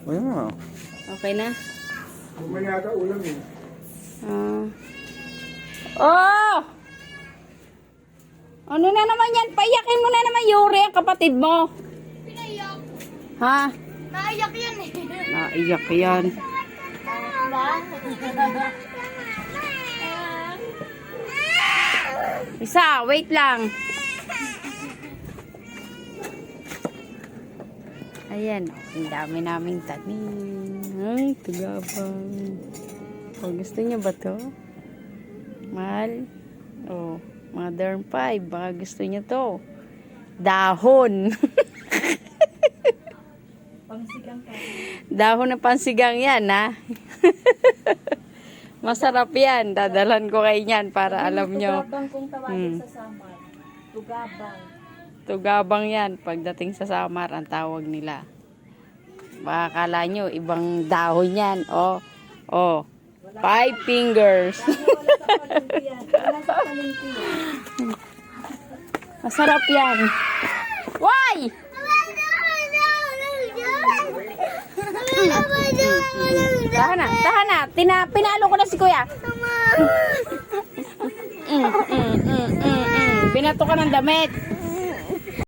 Wow. Okay na? Mamaya ka ulam eh. Oh! Ano na naman yan? Paiyakin mo na naman, Yuri, ang kapatid mo. Pinaiyak. Ha? Naiyak yan eh. Naiyak yan. Isa, wait lang. Ayan, ang dami naming tanim. Ay, tugabang. Oh, gusto niyo ba to? Mahal? Oh, Modern 5. Baka gusto niyo to. Dahon. Pangsigang ka. Dahon na pansigang yan, ha? Masarap yan. Dadalan ko kayo yan para alam nyo. Tugabang kung tawagin sa Samar. Tugabang. Tugabang yan. Pagdating sa Samar, ang tawag nila. Baka kala nyo, ibang dahon yan. Oh, oh. 5 fingers. Wala sa palengke yan. Masarap yan. Why? Tahan na, tahan na. Pinalo ko na si kuya. Binato ka ng damit.